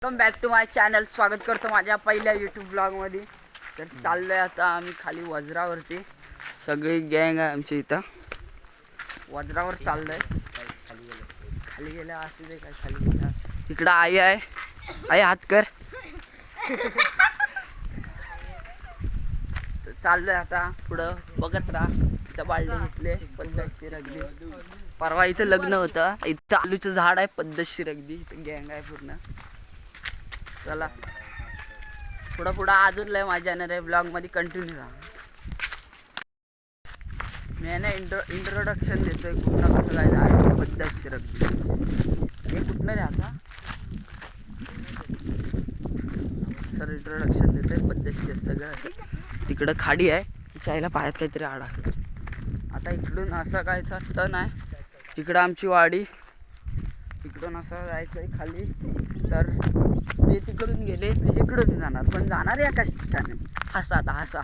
Welcome back to my channel. स्वागत करतो माझ्या पहिल्या यूट्यूब ब्लॉगमध्ये. तर चाललोय आता आम्ही खाली वज्रावरती. सगळी गँग आहे आमची इथं. वज्रावर चाललोय. खाली गेल्या असू दे काय खाली गेल्या. इकडं आई आहे. आई हात कर. तर चाललोय आता पुढं. बघत राहा. इथं बाळले घेतले पद्धतशीर अगदी. परवा इथं लग्न होतं. इथं आलूचं झाड आहे पद्धतशीर अगदी. इथं गँग आहे पूर्ण. चला पुढं अजून लय मजा येणार आहे. ब्लॉग मध्ये कंटिन्यू राहा. मी ना इंट्रोडक्शन देतोय कुठं कसं काय जायचं पद्धतशीर अगदी. हे कुठनं रे आता सर इंट्रोडक्शन देतोय पद्धतशीर सगळं. तिकडं खाडी आहे. चायला पायात काहीतरी आडा. आता इकडून असं कायचा टन आहे. तिकडं आमची वाडी. इकडून असं जायचंय खाली. तर ते तिकडून गेले इकडून जाणार. पण जाणार एकाच ठिकाणी. हसा आता हसा.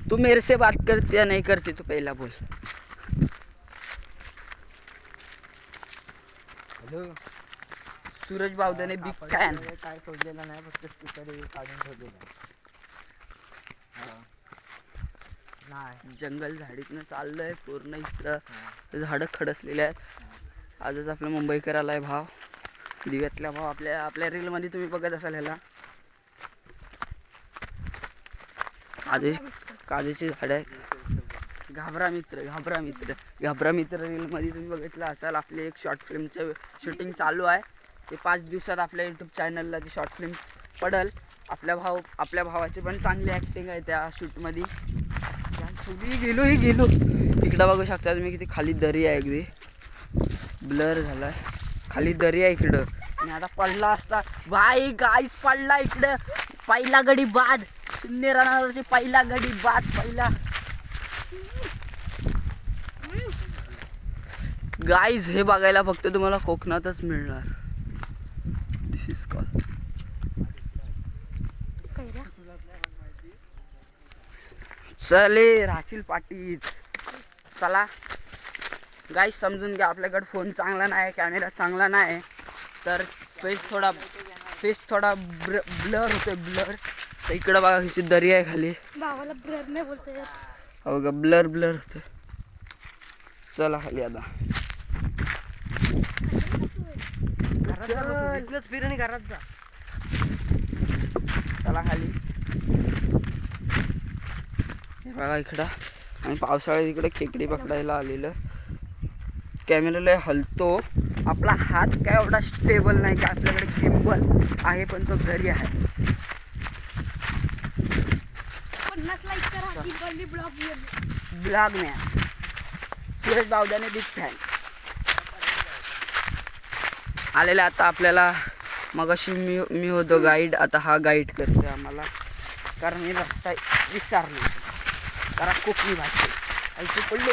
तू मेरे से बात करती या नहीं करती तू पहिला बोल. Hello Suraj Bavdhane big fan. काय शोधलेला नाही फक्त स्पीकर काढून ठेवलेला नाही. जंगल झाडीतनं चाललंय पूर्ण. इकडं झाडं खडसलेले आहेत. आजच आपल्या मुंबईकराला आहे भाव. दिव्यातला भाव आपल्या रील मध्ये तुम्ही बघत असाल ह्याला. काजूची झाड आहे. घाबरा मित्र रील मध्ये तुम्ही बघितलं असाल. आपले एक शॉर्ट फिल्मचं शूटिंग चालू आहे. ते 5 दिवसात आपल्या यूट्यूब चॅनलला ती शॉर्ट फिल्म पडल. आपल्या भावाची पण चांगली ॲक्टिंग आहे त्या शूटमध्ये. गेलो इकडं बघू शकता तुम्ही किती खाली दरी आहे. अगदी ब्लर झालाय. खाली दरी आहे इकडं. आणि आता पडला असता भाई. गाईच पडला इकडं. पहिला गडी बाद. शून्य रनावरची पहिला गडी बाद. पहिला गाईज हे बघायला फक्त तुम्हाला कोकणातच मिळणार. दिस इज कॉल. चले राशील पाटील. चला गाईज समजून घ्या. आपल्याकडे फोन चांगला नाही. कॅमेरा चांगला नाही. तर फेस थोडा ब्लर होतोय. ब्लर. तर इकडं बघा कशी दरी आहे खाली. भावाला ब्लर नाही बोलते. हो का ब्लर होतोय. चला खाली आता. फिरणी घरात जा. चला खाली. बघा इकडं आणि पावसाळ्यात इकडे खेकडी पकडायला आलेलं. कॅमेरा लय हलतो. आपला हात काय एवढा स्टेबल नाही की आपल्याकडे गिम्बल आहे पण तो घरी आहे. 50 लाईक करा. गिम्बलनी blog man Suraj Bavdhane big fan आलेला. आता आपल्याला मगाशी मी होतो गाईड. आता हा गाईड करतोय आम्हाला. कारण मी रस्ता विचारलो. कारण कोकणी भाषा ऐकू पडले.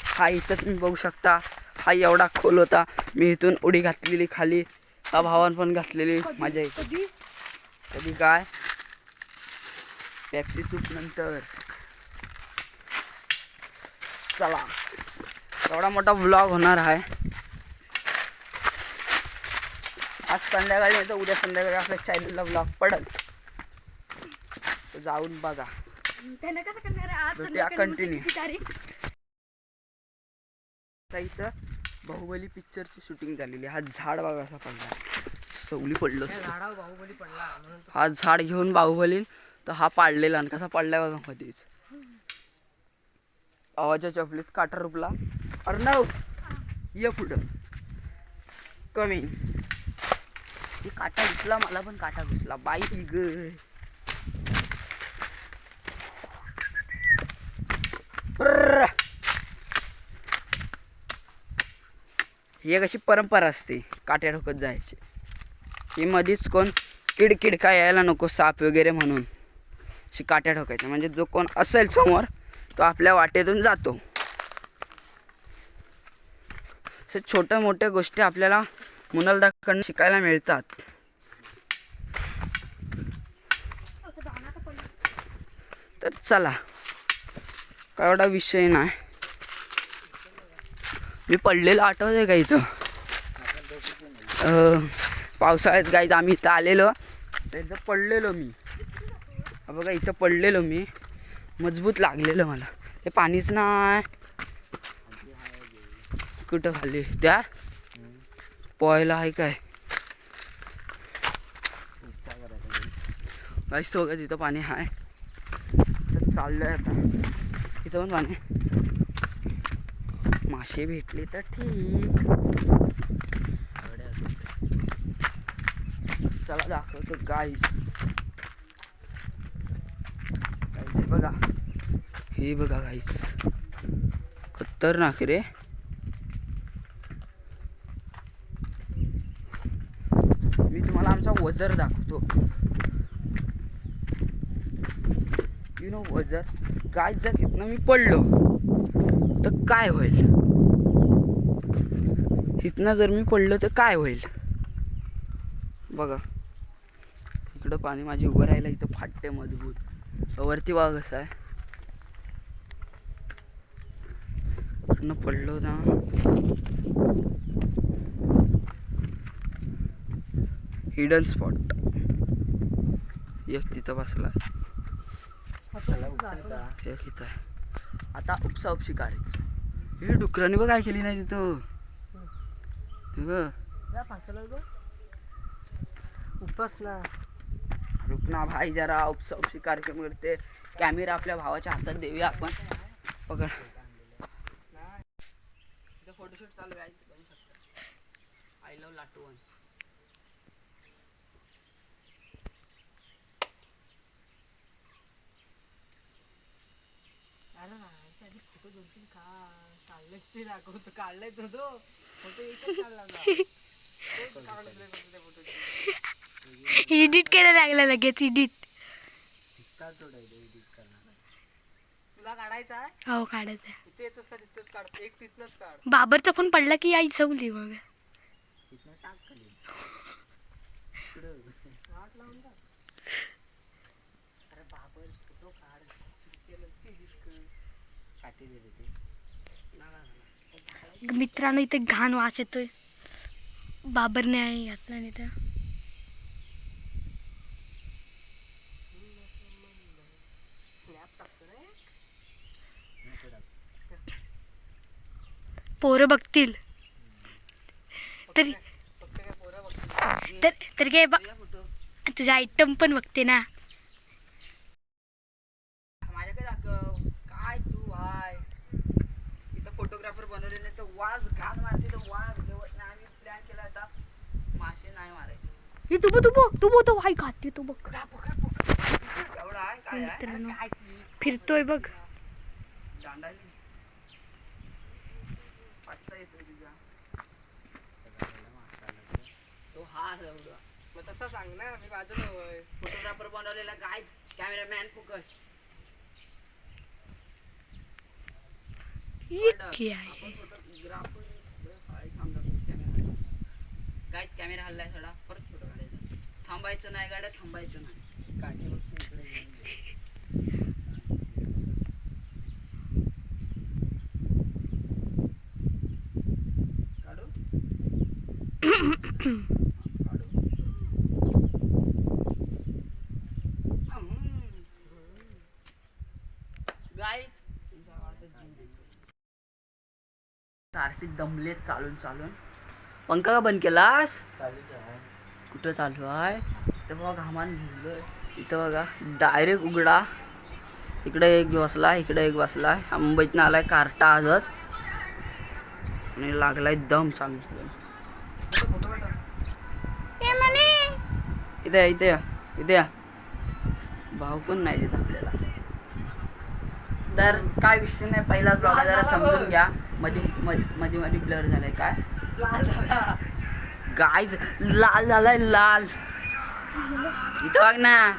हा इथं तुम्ही बघू शकता. हा एवढा खोल होता. मी इथून उडी घातलेली खाली. हा भावान पण घातलेली. माझ्या इथे कधी काय पेप्सी सूप नंतर. चला एवढा मोठा व्लॉग होणार आहे. आज संध्याकाळी नाही तर उद्या संध्याकाळी आपल्या चॅनलला व्लॉग पडल. तर जाऊन बघा. कंटिन्यू. इथं बाहुबली पिक्चरची शूटिंग झालेली. हा झाड बघा असा पडला. सवली पडलो. हा झाड घेऊन बाहुबली. तर हा पाडलेला आणि कसा पडलाय बघा मध्येच. आवाजाच्या चपलीत काटा रुपला. अर्णव ये पुढं. कमी काटा घुसला. मला पण काटा घुसला. बाई ग. ही एक अशी परंपरा असते काट्या ठोकत जायची. ही मधीच कोण किडकिड काय यायला नको साप वगैरे म्हणून अशी काट्या ठोकायच्या. म्हणजे जो कोण असेल समोर तो आपल्या वाटेतून जातो. असे छोट्या मोठ्या गोष्टी आपल्याला मुनलदाकडून शिकायला मिळतात. तर चला काय एवढा विषय नाही. मी पडलेलो आठवतंय का इथं पावसाळ्यात गाईज आम्ही इथं आलेलो तर इथं पडलेलो मी. बघा इथं पडलेलो मी, मजबूत लागलेलं मला. ते पाणीच नाही कुठं खाली त्या पोहायला आहे काय गाईस. बघा तिथं पाणी आहे तर चाललंय आता. इथं पण पाणी, मासे भेटले तर ठीक. चला दाखवतो गाईज. गाईज बघा, हे बघा गाईज, खतरनाक रे. मी तुम्हाला आमचा वजर दाखवतो. You know वजर. गाईज जर इथनं मी पडलो तर काय होईल, इथनं जर मी पडलो तर काय होईल. बघा इकडं पाणी माझी उभं राहिलं, इथं फाटते मजबूत. वरती बघा कसं आहे, इकडनं पडलो ना. हिडन स्पॉट एक तिथं बसला, एक इथं आहे. आता उपसा उपशी काय हे डुकरांनी बघ काय केली नाही तिथं. उपसला. रुकना भाई जरा, उपसा उपशी कार्यक्रम करते. कॅमेरा आपल्या भावाच्या हातात देऊया आपण. पकड. फोटोशूट चालू आहे, बघू शकता. आय लव्ह लाटवण. काढलाय तो फोटो एकच काढला ना. एडिट करायला लागला लगेच एडिट. तुला काढायचा आहे? हो काढायचं आहे. इथे येतोस का तिथेच काढ, एक तिथलंच काढ. बाबरचा फोन पडला की आई सवली मग. वाट लावून जा. अरे बाबर फोटो काढ. मित्रांनो इथे घाण वास येतोय, बाबरने आहे घातला नाही तर. पोरं बघतील तरी तर काय तुझा आयटम पण बघते ना. माझ्याकडे दाखव काय तू आहे. इथं फोटोग्राफर बनवले नाही तर वाज घाण मारते तर वाज जेवत नाही. आम्ही प्लॅन केला होता मासे नाही मारायचे. तू बघ तो वाई खाते तो बघ. एवढा आहे काय आहे मित्रांनो फिरतोय बघ. दांडाली पाचसा येतोय तुझा तो. हा एवढा मग तसं सांग ना, मी बाजूला होय. फोटोग्राफर बनवलेला गाईज. Cameraman focus. काय आहे फोटोग्राफर गाईज कॅमेरा हल्लाय थोडा. परत फोटो काढायचा. थांबायचं नाही गाड्या, थांबायचं नाही. काठी बघते इकडे. काढू गाईज. कार्टीत दमलेत चालून चालून. पंखा का बंद केलास? कुठं चालू आहे? इथं बघा घामान भिजलोय. इथं बघा डायरेक्ट उघडा. इकडे एक बसला, इकडे एक बसला. मुंबईतनं आलाय कार्टा आजच आणि लागलाय दम चालू चालून. इथे इथे इथे या. भाव पण नाही देत आपल्याला. तर काय विषय नाही, पहिला ब्लॉग जरा समजून घ्या. मध्ये ब्लर झालाय काय गाईज. लाल झालाय लाल. इथं बघ ना,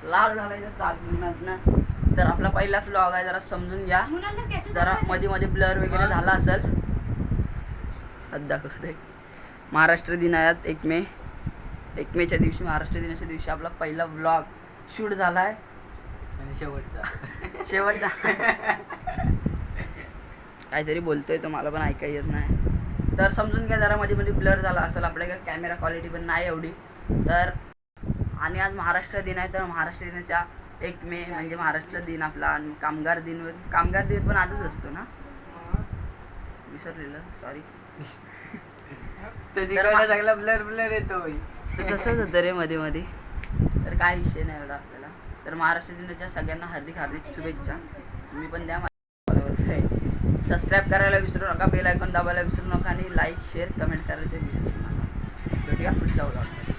लाल झालाय तर चालणार ना. तर आपला पहिलाच ब्लॉग आहे, जरा समजून घ्या. जरा मध्ये ब्लर वगैरे झाला असेल. दाखवते महाराष्ट्र दिन आहे आज 1 मेच्या दिवशी, महाराष्ट्र दिनाच्या दिवशी आपला पहिला ब्लॉग शूट झालाय. आणि शेवटचा शेवटचा काहीतरी बोलतोय तो, मला पण ऐकायला येत नाही, तर समजून घ्या जरा. मध्ये मध्ये ब्लर झाला असेल, आपल्याकडे कॅमेरा क्वालिटी पण नाही एवढी. तर आणि आज महाराष्ट्र दिन आहे, तर महाराष्ट्र दिनाच्या 1 मे म्हणजे महाराष्ट्र दिन आपला, आणि कामगार दिन पण आजच असतो ना, विसरलेलं, सॉरी. सगळा ब्लर ब्लर येतो. तर तसंच होतं रे मध्ये मध्ये, तर काय विषय नाही एवढा आपल्याला. तर महाराष्ट्र दिनाच्या सगळ्यांना हार्दिक हार्दिक शुभेच्छा. तुम्ही पण द्या. सबस्क्राईब करायला विसरू नका, बेल आयकॉन दाबायला विसरू नका, आणि लाईक शेअर कमेंट करायला ते विसरू नका. भेटूया पुढच्या व्लॉगमध्ये.